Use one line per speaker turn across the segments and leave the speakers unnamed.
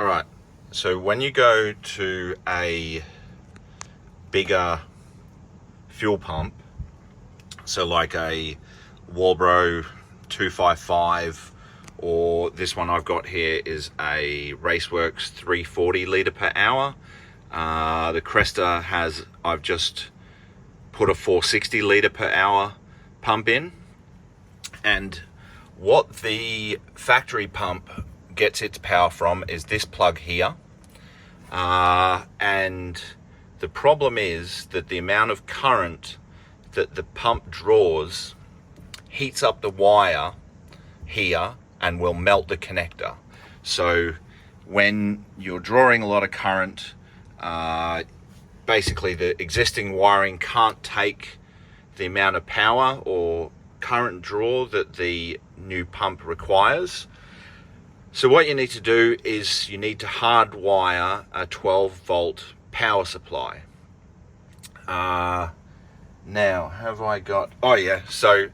All right, so when you go to a bigger fuel pump, so like a Walbro 255, or this one I've got here is a Raceworks 340 litre per hour. The Cresta has, I've just put a 460 litre per hour pump in, and what the factory pump gets its power from is this plug here, and the problem is that the amount of current that the pump draws heats up the wire here and will melt the connector. So when you're drawing a lot of current, basically the existing wiring can't take the amount of power or current draw that the new pump requires. So what you need to do is you need to hardwire a 12 volt power supply. Now, have I got, oh yeah, so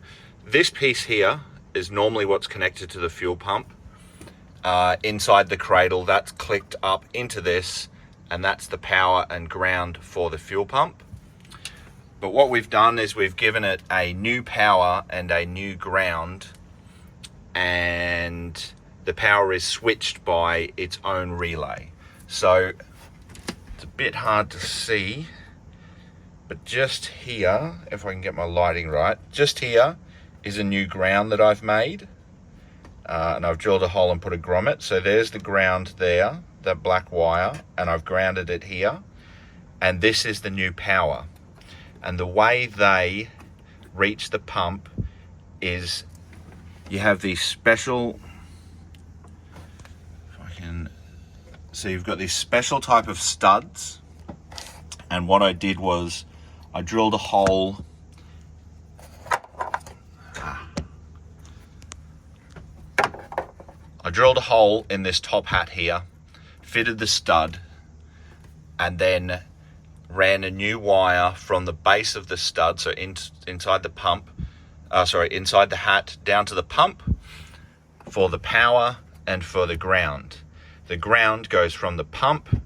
this piece here is normally what's connected to the fuel pump. Inside the cradle, that's clicked up into this, and that's the power and ground for the fuel pump. But what we've done is we've given it a new power and a new ground, and the power is switched by its own relay. So it's a bit hard to see, but just here, if I can get my lighting right, just here is a new ground that I've made. And I've drilled a hole and put a grommet. So there's the ground there, that black wire, and I've grounded it here. And this is the new power. And the way they reach the pump is you have these special, so you've got these special type of studs, and what I did was I drilled a hole. I drilled a hole in this top hat here, fitted the stud, and then ran a new wire from the base of the stud, so inside the pump, inside the hat down to the pump for the power and for the ground. The ground goes from the pump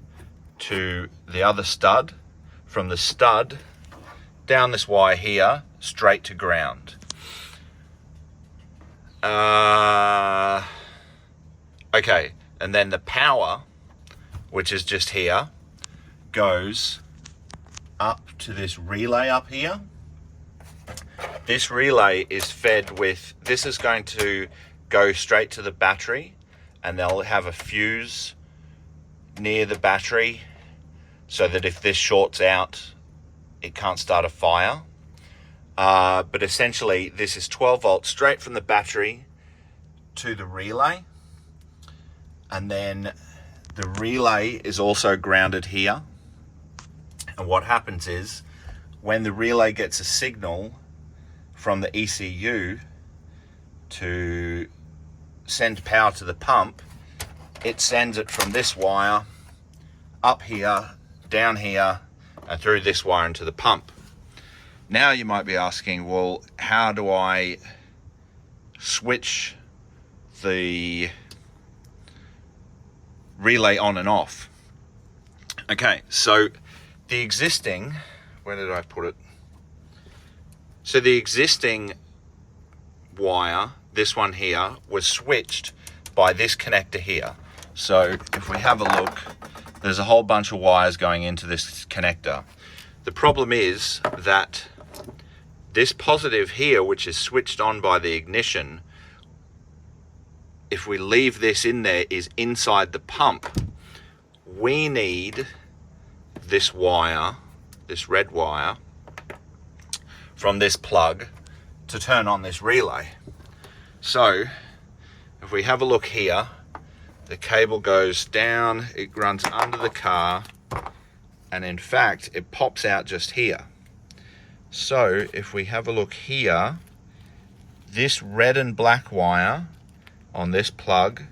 to the other stud, from the stud down this wire here, straight to ground. Okay, and then the power, which is just here, goes up to this relay up here. This relay is fed with, this is going to go straight to the battery, and they'll have a fuse near the battery so that if this shorts out, it can't start a fire. But essentially, this is 12 volts straight from the battery to the relay. And then the relay is also grounded here. And what happens is, when the relay gets a signal from the ECU to send power to the pump, it sends it from this wire up here, down here, and through this wire into the pump. Now you might be asking, well, how do I switch the relay on and off? Okay, so the existing, where did I put it? So the existing wire, this one here, was switched by this connector here. So if we have a look, there's a whole bunch of wires going into this connector. The problem is that this positive here, which is switched on by the ignition, if we leave this in there, is inside the pump. We need this wire, this red wire, from this plug to turn on this relay. So if we have a look here, the cable goes down, it runs under the car, and in fact it pops out just here. So if we have a look here, this red and black wire on this plug,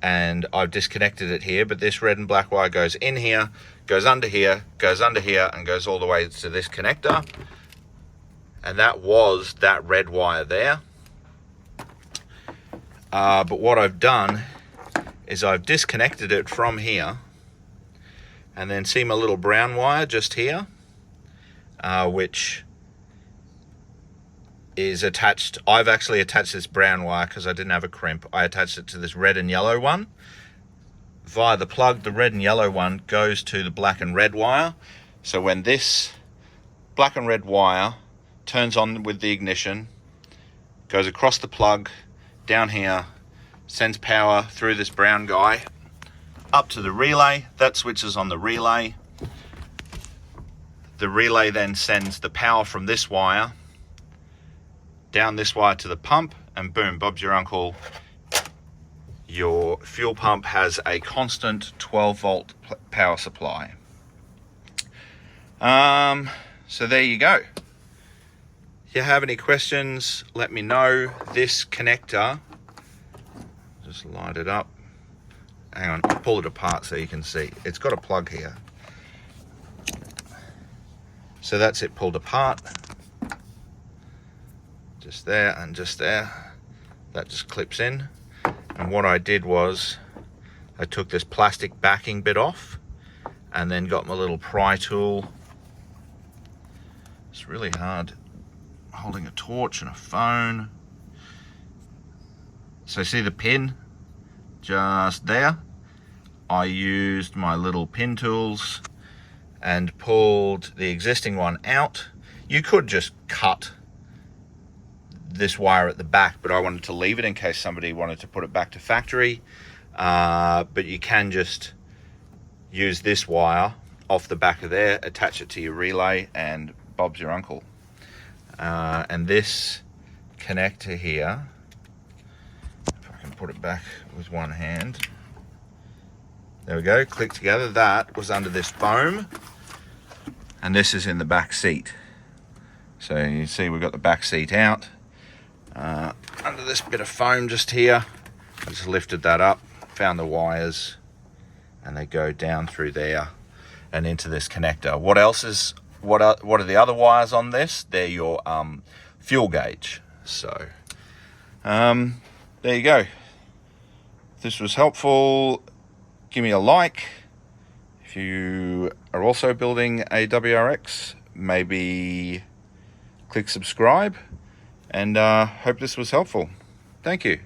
and I've disconnected it here, but this red and black wire goes in here, goes under here, and goes all the way to this connector. And that was that red wire there. But what I've done is I've disconnected it from here, and then see my little brown wire just here, which is attached. I've actually attached this brown wire because I didn't have a crimp. I attached it to this red and yellow one. Via the plug, the red and yellow one goes to the black and red wire. So when this black and red wire turns on with the ignition, goes across the plug, down here, sends power through this brown guy, up to the relay. That switches on the relay. The relay then sends the power from this wire down this wire to the pump, and boom, Bob's your uncle. Your fuel pump has a constant 12 volt power supply. So there you go. If you have any questions, let me know. This connector, just light it up. Hang on, I'll pull it apart so you can see. It's got a plug here. So that's it pulled apart. Just there and just there. That just clips in. And what I did was I took this plastic backing bit off and then got my little pry tool. It's really hard holding a torch and a phone. So see the pin just there? I used my little pin tools and pulled the existing one out. You could just cut this wire at the back, but I wanted to leave it in case somebody wanted to put it back to factory. But you can just use this wire off the back of there, attach it to your relay, and Bob's your uncle. And this connector here, if I can put it back with one hand, there we go, click together. That was under this foam, and this is in the back seat. So you see we've got the back seat out. Under this bit of foam just here, I just lifted that up, found the wires, and they go down through there and into this connector. What else is, what are the other wires on this? They're your fuel gauge. So there you go. If this was helpful, give me a like. If you are also building a WRX, maybe click subscribe. And hope this was helpful. Thank you.